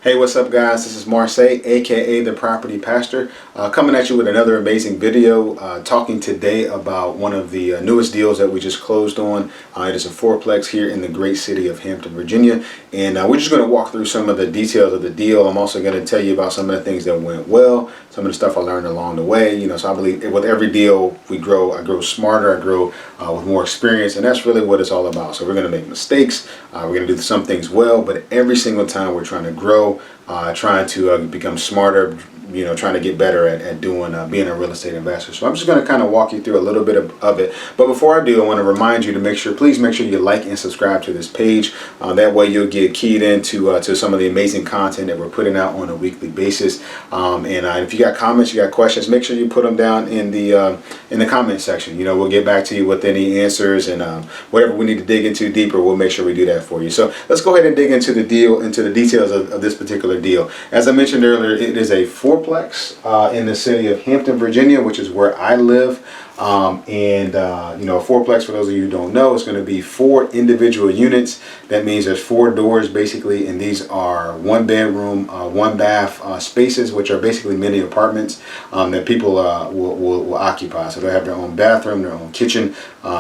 Hey, what's up guys? This is Marseille, aka the Property Pastor, coming at you with another amazing video, talking today about one of the newest deals that we just closed on. It is a fourplex here in the great city of Hampton, Virginia, and we're just going to walk through some of the details of the deal. I'm also going to tell you about some of the things that went well, some of the stuff I learned along the way. So I believe with every deal we grow. I grow smarter, I grow with more experience, and that's really what it's all about. So we're going to make mistakes, we're going to do some things well, but every single time we're trying to grow, trying to become smarter, trying to get better at doing being a real estate investor. So I'm just going to kind of walk you through a little bit of it. But before I do, I want to remind you to please make sure you like and subscribe to this page. That way you'll get keyed into to some of the amazing content that we're putting out on a weekly basis. And if you got comments, you got questions, make sure you put them down in the comment section. We'll get back to you with any answers, and whatever we need to dig into deeper, we'll make sure we do that for you. So let's go ahead and dig into the deal, into the details of this particular deal. As I mentioned earlier, it is a fourplex in the city of Hampton, Virginia, which is where I live. A fourplex, for those of you who don't know, is going to be 4 individual units. That means there's 4 doors basically, and these are 1 bedroom, 1 bath spaces, which are basically mini apartments that people will occupy. So they have their own bathroom, their own kitchen,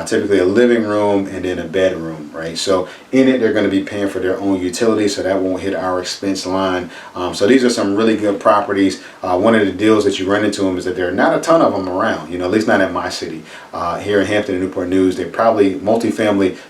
typically a living room, and then a bedroom, right? So in it, they're going to be paying for their own utilities, so that won't hit our expense line. So these are some really good properties. One of the deals that you run into them is that there are not a ton of them around, at least not in my city. Here in Hampton and Newport News, they probably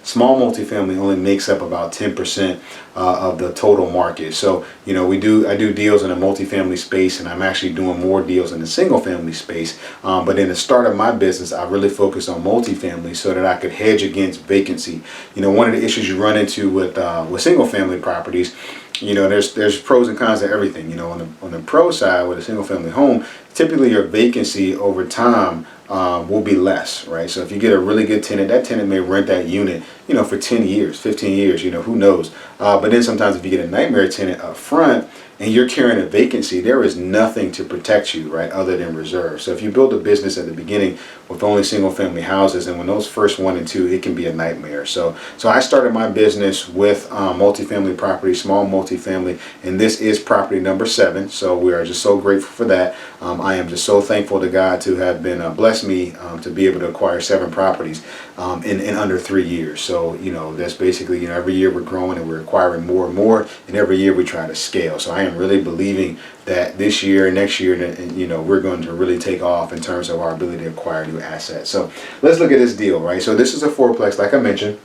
small multifamily only makes up about 10% of the total market. So I do deals in a multifamily space, and I'm actually doing more deals in the single family space. But in the start of my business, I really focused on multifamily so that I could hedge against vacancy. One of the issues you run into with single family properties, there's pros and cons to everything. On the pro side, with a single family home, typically your vacancy over time will be less, right? So if you get a really good tenant, that tenant may rent that unit, for 10 years, 15 years, who knows? But then sometimes if you get a nightmare tenant up front and you're carrying a vacancy, there is nothing to protect you, right, other than reserve. So if you build a business at the beginning with only single family houses, and when those first 1 and 2, it can be a nightmare. So I started my business with multifamily property, small multifamily, and this is property number 7. So we are just so grateful for that. I am just so thankful to God to have been blessed me to be able to acquire 7 properties in under 3 years. So that's basically, every year we're growing and we're acquiring more and more, and every year we try to scale. So I am really believing that this year, next year, and we're going to really take off in terms of our ability to acquire new assets. So let's look at this deal, right? So this is a fourplex, like I mentioned.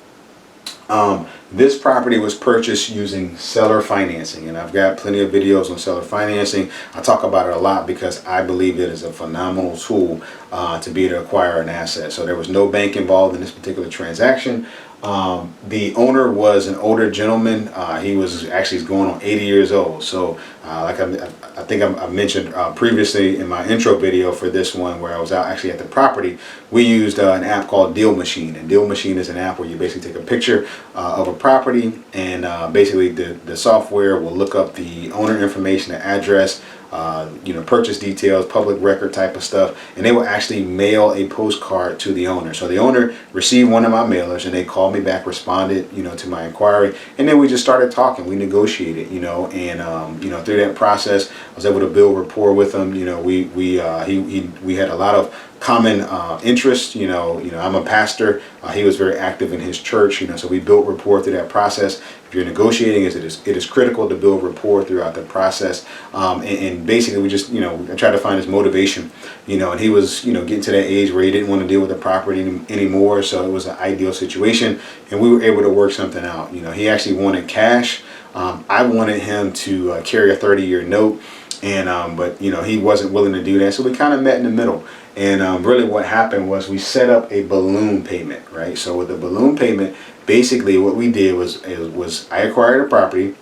This property was purchased using seller financing, and I've got plenty of videos on seller financing. I talk about it a lot because I believe it is a phenomenal tool to be able to acquire an asset. So there was no bank involved in this particular transaction. The owner was an older gentleman. He was actually going on 80 years old. So like I think I mentioned previously in my intro video for this one, where I was out actually at the property, we used an app called Deal Machine. And Deal Machine is an app where you basically take a picture of a property, and basically the software will look up the owner information, the address, purchase details, public record type of stuff, and they will actually mail a postcard to the owner. So the owner received one of my mailers, and they called me back, responded, to my inquiry, and then we just started talking. We negotiated, and through that process, I was able to build rapport with him. We had a lot of common interests. I'm a pastor. He was very active in his church. So we built rapport through that process. If you're negotiating, it is critical to build rapport throughout the process. And basically, we just I tried to find his motivation. And he was getting to that age where he didn't want to deal with the property anymore. So it was an ideal situation, and we were able to work something out. He actually wanted cash. I wanted him to carry a 30-year note, and but he wasn't willing to do that. So we kind of met in the middle. And really what happened was we set up a balloon payment, right? So with the balloon payment, basically what we did was I acquired a property,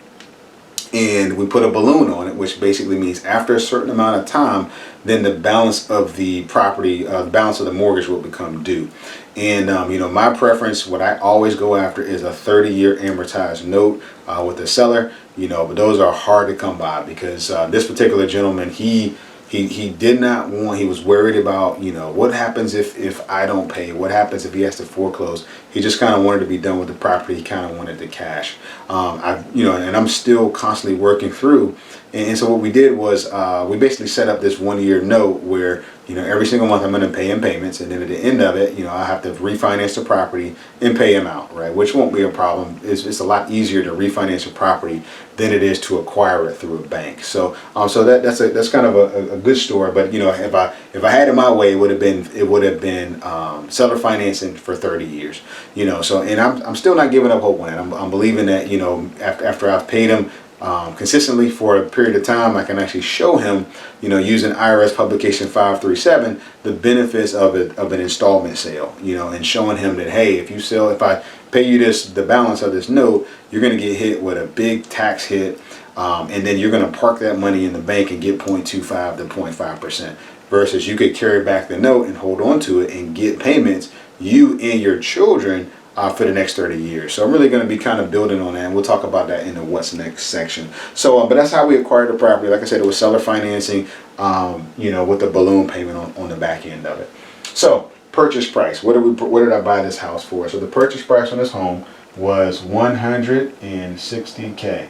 and we put a balloon on it, which basically means after a certain amount of time, then the balance of the property, the balance of the mortgage will become due. And my preference, what I always go after, is a 30-year amortized note with the seller. But those are hard to come by because this particular gentleman, he He did not want, he was worried about, you know, what happens if I don't pay? What happens if he has to foreclose? He just kind of wanted to be done with the property. He kind of wanted the cash. You know, and I'm still constantly working through. And so what we did was we basically set up this 1-year note where, you know, every single month I'm going to pay him payments, and then at the end of it, you know, I have to refinance the property and pay him out, right? Which won't be a problem. It's a lot easier to refinance a property than it is to acquire it through a bank. So so that's kind of a good story. But you know, if I had it my way, it would have been seller financing for 30 years. You know, so and I'm still not giving up hope on it. I'm believing that, you know, after I've paid him consistently for a period of time, I can actually show him, you know, using IRS publication 537, the benefits of an installment sale, you know, and showing him that, hey, if I pay you the balance of this note, you're going to get hit with a big tax hit, and then you're going to park that money in the bank and get 0.25 to 0.5%, versus you could carry back the note and hold on to it and get payments, you and your children, for the next 30 years. So I'm really going to be kind of building on that, and we'll talk about that in the what's next section. So but that's how we acquired the property. Like I said, it was seller financing, you know, with the balloon payment on the back end of it. So purchase price, what did I buy this house for? So the purchase price on this home was $160K,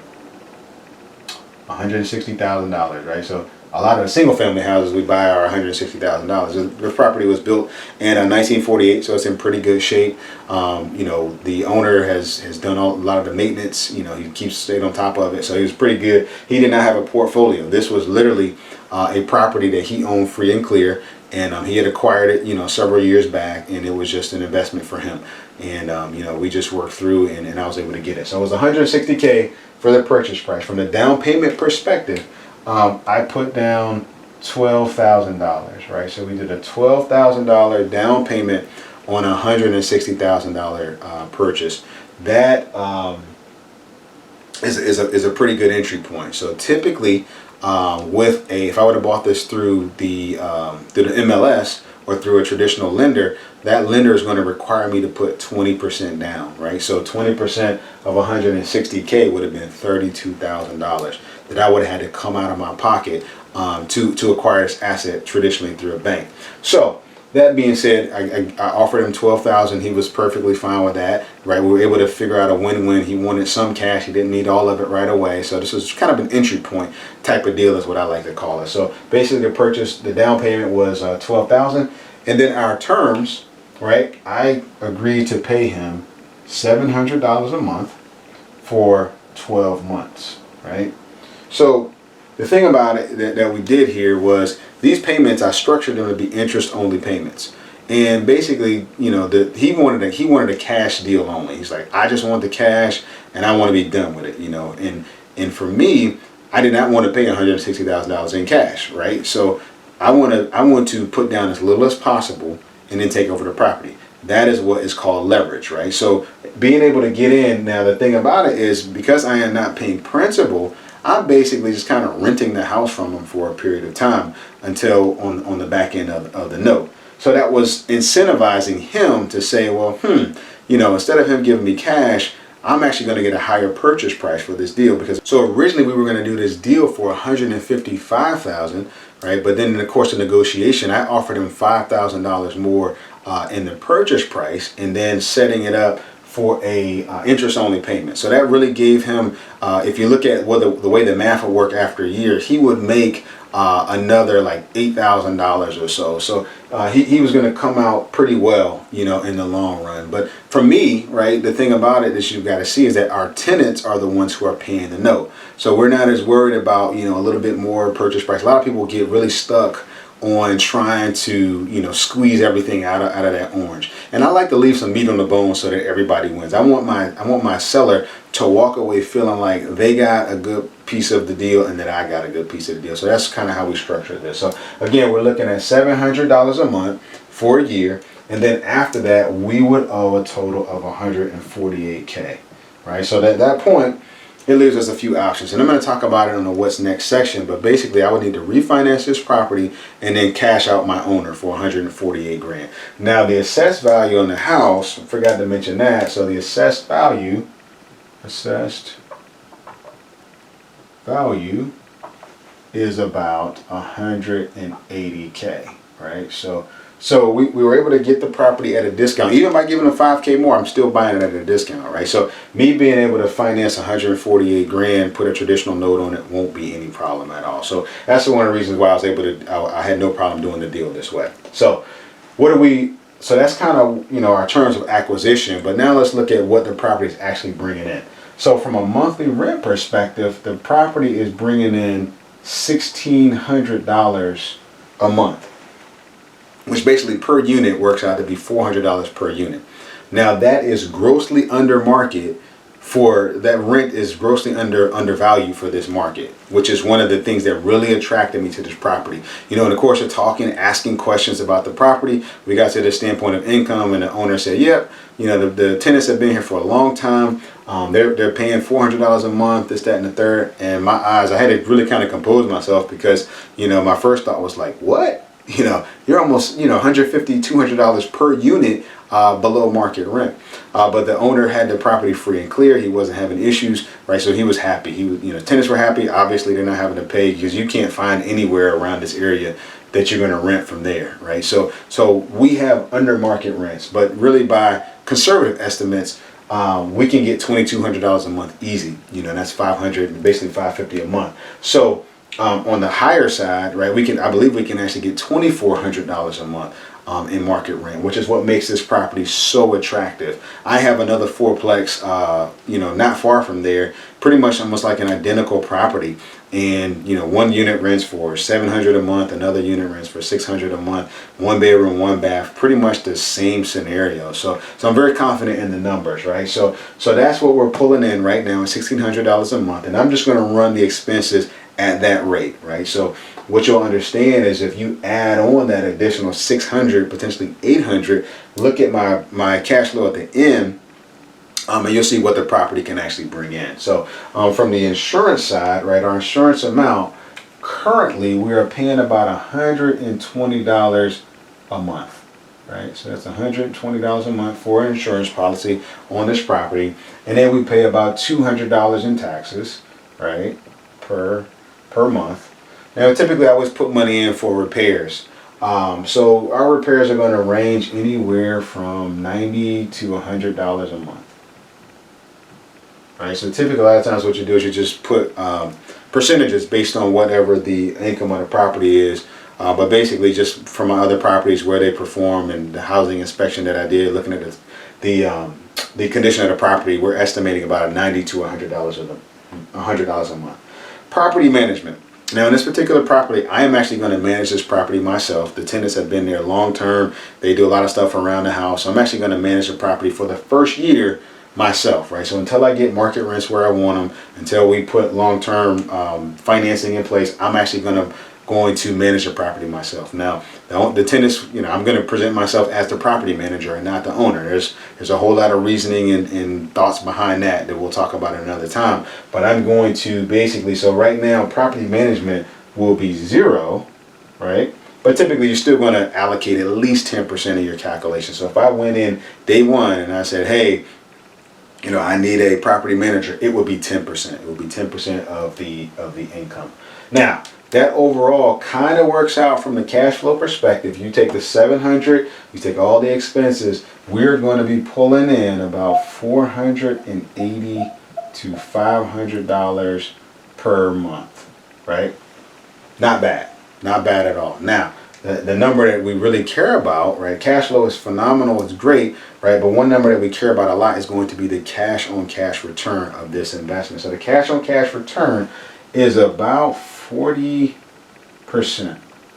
$160,000, right? So a lot of the single family houses we buy are $160,000. The property was built in 1948, so it's in pretty good shape. You know, the owner has done a lot of the maintenance. You know, he stayed on top of it, so he was pretty good. He did not have a portfolio. This was literally a property that he owned free and clear, and he had acquired it, you know, several years back, and it was just an investment for him. And you know, we just worked through, and I was able to get it. So it was $160K for the purchase price. From the down payment perspective, I put down $12,000, right? So we did a $12,000 down payment on a $160,000 purchase. That is a pretty good entry point. So typically, if I would have bought this through the MLS or through a traditional lender, that lender is going to require me to put 20% down, right? So 20% of 160K would have been $32,000 that I would have had to come out of my pocket to acquire this asset traditionally through a bank. So that being said, I offered him $12,000. He was perfectly fine with that, right? We were able to figure out a win-win. He wanted some cash. He didn't need all of it right away. So this was kind of an entry point type of deal is what I like to call it. So basically the down payment was $12,000. And then our terms, right? I agreed to pay him $700 a month for 12 months, right? So the thing about it that we did here was these payments, I structured them to be interest-only payments. And basically, you know, he wanted a cash deal only. He's like, I just want the cash, and I want to be done with it, you know. And for me, I did not want to pay $160,000 in cash, right? So I want to put down as little as possible and then take over the property. That is what is called leverage, right? So being able to get in, now the thing about it is, because I am not paying principal, I'm basically just kind of renting the house from him for a period of time until on the back end of the note. So that was incentivizing him to say, well, you know, instead of him giving me cash, I'm actually going to get a higher purchase price for this deal. Because so originally we were going to do this deal for $155,000, right? But then in the course of negotiation, I offered him $5,000 more in the purchase price, and then setting it up for a interest-only payment. So that really gave him, if you look at what the way the math would work after a year, he would make another like $8,000 or so. So he was going to come out pretty well, you know, in the long run. But for me, right, the thing about it that you've got to see is that our tenants are the ones who are paying the note. So we're not as worried about, you know, a little bit more purchase price. A lot of people get really stuck on trying to, you know, squeeze everything out of that orange. And I like to leave some meat on the bone so that everybody wins. I want my seller to walk away feeling like they got a good piece of the deal and that I got a good piece of the deal. So that's kind of how we structured this. So again, we're looking at $700 a month for a year, and then after that we would owe a total of $148K, right? So at that point, it leaves us a few options, and I'm going to talk about it on the what's next section. But basically, I would need to refinance this property and then cash out my owner for $148,000. Now, the assessed value on the house, I forgot to mention that. So the assessed value is about 180K, right? So we were able to get the property at a discount. Even by giving them 5K more, I'm still buying it at a discount, right? So me being able to finance 148 grand, put a traditional note on it, won't be any problem at all. So that's one of the reasons why I was able to, I had no problem doing the deal this way. So so that's kind of, our terms of acquisition, but now let's look at what the property is actually bringing in. So from a monthly rent perspective, the property is bringing in $1,600 a month, which basically per unit works out to be $400 per unit. Now that is grossly under market that rent is grossly undervalued for this market, which is one of the things that really attracted me to this property. In the course of talking, asking questions about the property, we got to the standpoint of income, and the owner said, yep, the tenants have been here for a long time. They're paying $400 a month, this, that, and the third. And I had to really kind of compose myself, because, my first thought was like, what? You're almost, $150, $200 per unit below market rent. But the owner had the property free and clear. He wasn't having issues, right? So he was happy. Tenants were happy. Obviously, they're not having to pay, because you can't find anywhere around this area that you're going to rent from there, right? So we have under market rents, but really by conservative estimates, we can get $2,200 a month easy. That's $500, basically $550 a month. So on the higher side, right, I believe we can actually get $2,400 a month in market rent, which is what makes this property so attractive. I have another fourplex, not far from there, pretty much almost like an identical property. And one unit rents for $700 a month, another unit rents for $600 a month, 1 bedroom, 1 bath, pretty much the same scenario. So I'm very confident in the numbers, right? So that's what we're pulling in right now, $1,600 a month, and I'm just going to run the expenses at that rate, right? So what you'll understand is, if you add on that additional 600, potentially 800, look at my cash flow at the end, and you'll see what the property can actually bring in. So from the insurance side, right, our insurance amount, currently we are paying about $120 a month, right? So that's $120 a month for an insurance policy on this property. And then we pay about $200 in taxes, right, per month. Now typically I always put money in for repairs. So our repairs are going to range anywhere from $90 to $100 a month. Right, so typically a lot of times what you do is you just put percentages based on whatever the income of the property is. But basically, just from my other properties where they perform and the housing inspection that I did, looking at the condition of the property, we're estimating about $90 to $100 a month. Property management. Now in this particular property, I am actually going to manage this property myself. The tenants have been there long term. They do a lot of stuff around the house. So I'm actually going to manage the property for the first year myself, right? So until I get market rents where I want them, until we put long-term financing in place, I'm actually going to manage the property myself. Now the tenants, I'm going to present myself as the property manager and not the owner. There's a whole lot of reasoning and thoughts behind that we'll talk about another time. But I'm going to basically, so right now property management will be 0, right? But typically you're still going to allocate at least 10% of your calculation. So if I went in day one and I said, hey, I need a property manager, it would be 10%. It would be 10% of the income. Now, that overall kind of works out from the cash flow perspective. You take the 700, you take all the expenses, we're going to be pulling in about $480 to $500 per month, right? Not bad. Not bad at all. Now, the number that we really care about, right? Cash flow is phenomenal, it's great, right? But one number that we care about a lot is going to be the cash on cash return of this investment. So the cash on cash return is about 40%,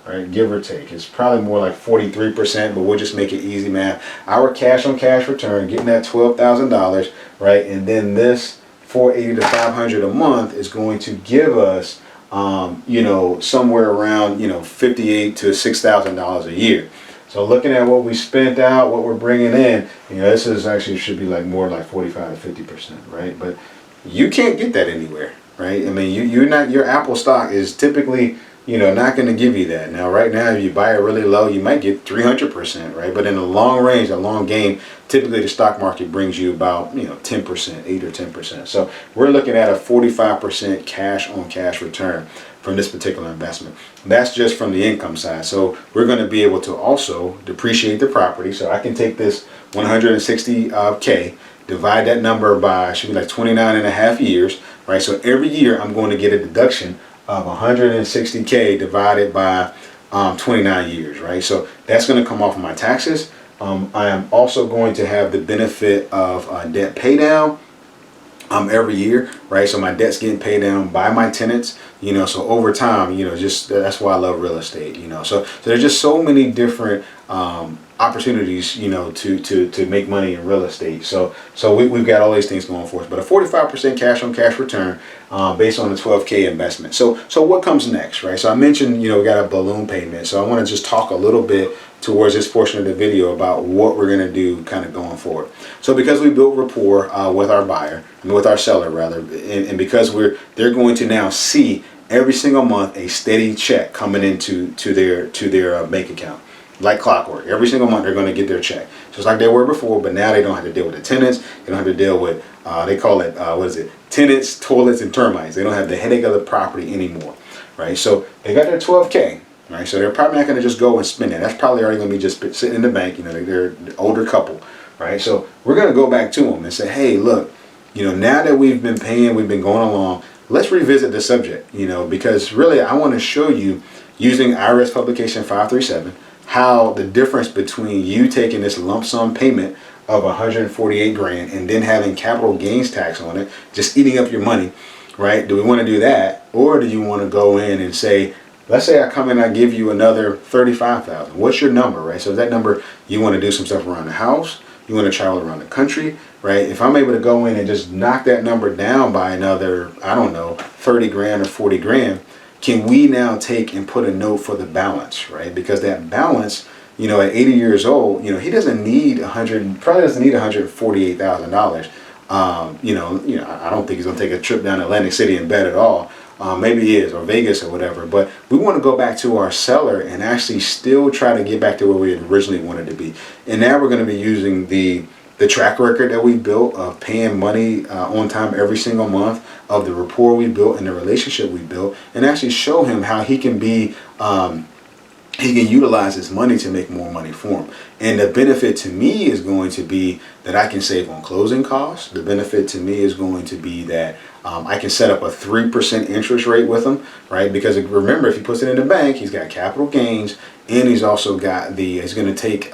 right? Give or take. It's probably more like 43%, but we'll just make it easy math. Our cash on cash return, getting that $12,000, right? And then this $480 to $500 a month is going to give us somewhere around, $58,000 to $6,000 a year. So looking at what we spent out, what we're bringing in, this is actually should be like more like 45 to 50%, right? But you can't get that anywhere, right? I mean, you're not, your Apple stock is typically not going to give you that. Now, right now, if you buy it really low, you might get 300%, right? But in the long range, a long game, typically the stock market brings you about, 10%, 8 or 10%. So we're looking at a 45% cash on cash return from this particular investment. That's just from the income side. So we're going to be able to also depreciate the property. So I can take this 160K, divide that number by, should be like 29 and a half years, right? So every year I'm going to get a deduction of 160K divided by 29 years, right? So that's going to come off of my taxes. I am also going to have the benefit of debt pay down every year, right? So my debt's getting paid down by my tenants, so over time, just that's why I love real estate, so there's just so many different opportunities, to make money in real estate. So we've got all these things going for us, but a 45% cash on cash return based on the 12K investment. So what comes next, right? So I mentioned, we got a balloon payment. So I want to just talk a little bit towards this portion of the video about what we're going to do kind of going forward. So because we built rapport with our buyer, with our seller rather, and because they're going to now see every single month a steady check coming into their bank account, like clockwork. Every single month they're going to get their check, just like they were before. But now they don't have to deal with the tenants. They don't have to deal with they call it tenants, toilets, and termites. They don't have the headache of the property anymore, right? So they got their 12K. Right, so they're probably not going to just go and spend it. That's probably already going to be just sitting in the bank. They're an older couple, right? So we're going to go back to them and say, hey, look, now that we've been paying, we've been going along, let's revisit the subject, because really I want to show you using IRS publication 537 how the difference between you taking this lump sum payment of 148 grand and then having capital gains tax on it, just eating up your money, right? Do we want to do that, or do you want to go in and say, let's say I come in and I give you another 35,000. What's your number, right? So that number, you want to do some stuff around the house, you want to travel around the country, right? If I'm able to go in and just knock that number down by another, I don't know, 30 grand or 40 grand, can we now take and put a note for the balance, right? Because that balance, at 80 years old, he doesn't need probably doesn't need $148,000. I don't think he's gonna take a trip down to Atlantic City in bed at all. Maybe he is, or Vegas or whatever, but we want to go back to our seller and actually still try to get back to where we had originally wanted to be. And now we're going to be using the track record that we built of paying money on time every single month, of the rapport we built and the relationship we built, and actually show him how he can be he can utilize his money to make more money for him. And the benefit to me is going to be that I can save on closing costs. The benefit to me is going to be that I can set up a 3% interest rate with him, right? Because remember, if he puts it in the bank, he's got capital gains, and he's also got he's going to take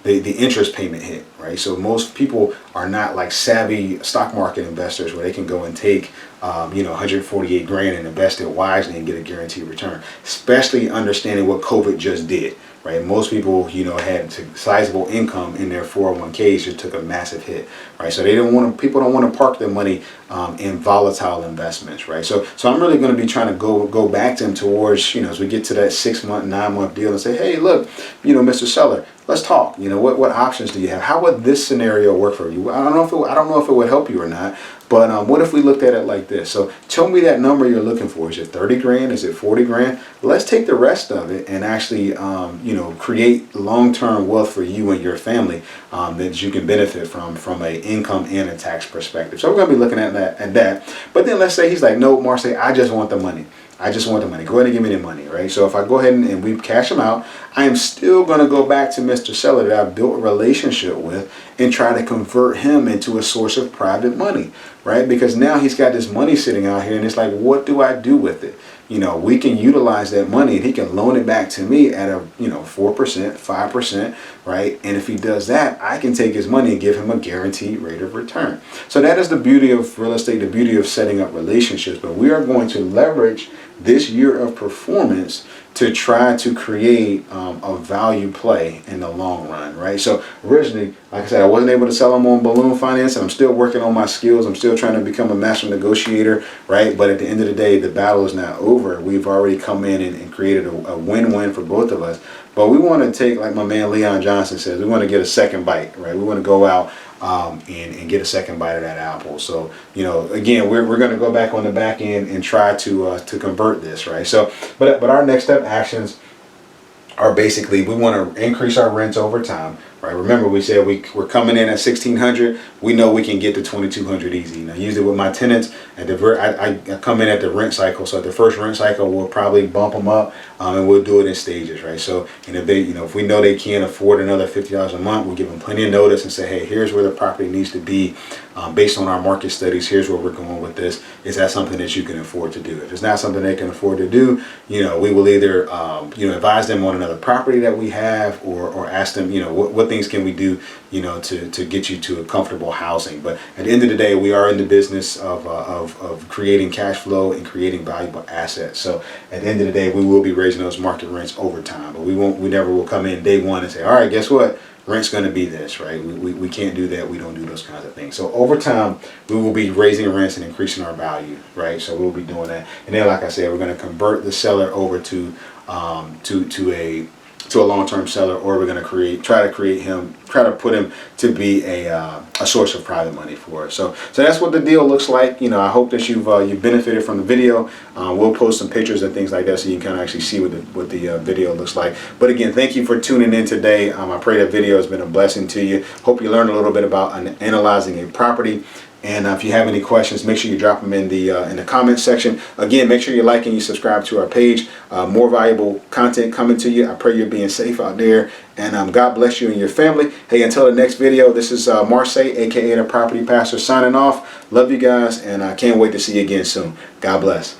the interest payment hit, right? So most people are not like savvy stock market investors where they can go and take 148 grand and invest it wisely and get a guaranteed return, especially understanding what COVID just did, right? Most people, had sizable income in their 401ks, just took a massive hit, right? So people don't want to park their money in volatile investments, right? So I'm really going to be trying to go back to them towards, as we get to that 6-month, 9-month deal and say, hey, look, Mr. Seller, let's talk. What options do you have? How would this scenario work for you? I don't know if it would help you or not, but what if we looked at it like this? So tell me that number you're looking for. Is it 30 grand? Is it 40 grand? Let's take the rest of it and actually, create long-term wealth for you and your family that you can benefit from a income and a tax perspective. So we're going to be looking at that. But then let's say he's like, no, Marseille, I just want the money. I just want the money. Go ahead and give me the money, right? So if I go ahead and we cash him out, I am still going to go back to Mr. Seller that I've built a relationship with and try to convert him into a source of private money, right? Because now he's got this money sitting out here and it's like, what do I do with it? We can utilize that money and he can loan it back to me at a, 4%, 5%, right? And if he does that, I can take his money and give him a guaranteed rate of return. So that is the beauty of real estate, the beauty of setting up relationships. But we are going to leverage this year of performance to try to create a value play in the long run, right? So originally, like I said, I wasn't able to sell them on balloon finance, and I'm still working on my skills. I'm still trying to become a master negotiator, right? But at the end of the day, the battle is not over. We've already come in and created a win-win for both of us. But we want to take, like my man Leon Johnson says, we want to get a second bite, right? We want to go out and get a second bite of that apple. So, you know, again, we're going to go back on the back end and try to convert this, right? So, but our next step actions are basically, we want to increase our rents over time, right? Remember, we said we're coming in at 1,600. We know we can get to 2,200 easy. Now, usually with my tenants, at the I come in at the rent cycle. So at the first rent cycle, we'll probably bump them up, and we'll do it in stages, right? So, and if they, you know, if we know they can't afford another $50 a month, we'll give them plenty of notice and say, hey, here's where the property needs to be, based on our market studies. Here's where we're going with this. Is that something that you can afford to do? If it's not something they can afford to do, you know, we will either, you know, advise them on another property that we have, or ask them, you know, what things can we do, you know, to get you to a comfortable housing. But at the end of the day, we are in the business of creating cash flow and creating valuable assets. So at the end of the day, we will be raising those market rents over time, but we never will come in day one and say, all right, guess what? Rent's going to be this, right? We can't do that. We don't do those kinds of things. So over time, we will be raising rents and increasing our value, right? So we'll be doing that. And then, like I said, we're going to convert the seller over to a long-term seller, or we're going to try to put him to be a source of private money for us. So that's what the deal looks like. You know, I hope that you've benefited from the video. We'll post some pictures and things like that, so you can kind of actually see what the video looks like. But again, thank you for tuning in today. I pray that video has been a blessing to you. Hope you learned a little bit about analyzing a property. And if you have any questions, make sure you drop them in the comment section. Again, make sure you like and you subscribe to our page. More valuable content coming to you. I pray you're being safe out there. And God bless you and your family. Hey, until the next video, this is Marseille, aka the Property Pastor, signing off. Love you guys, and I can't wait to see you again soon. God bless.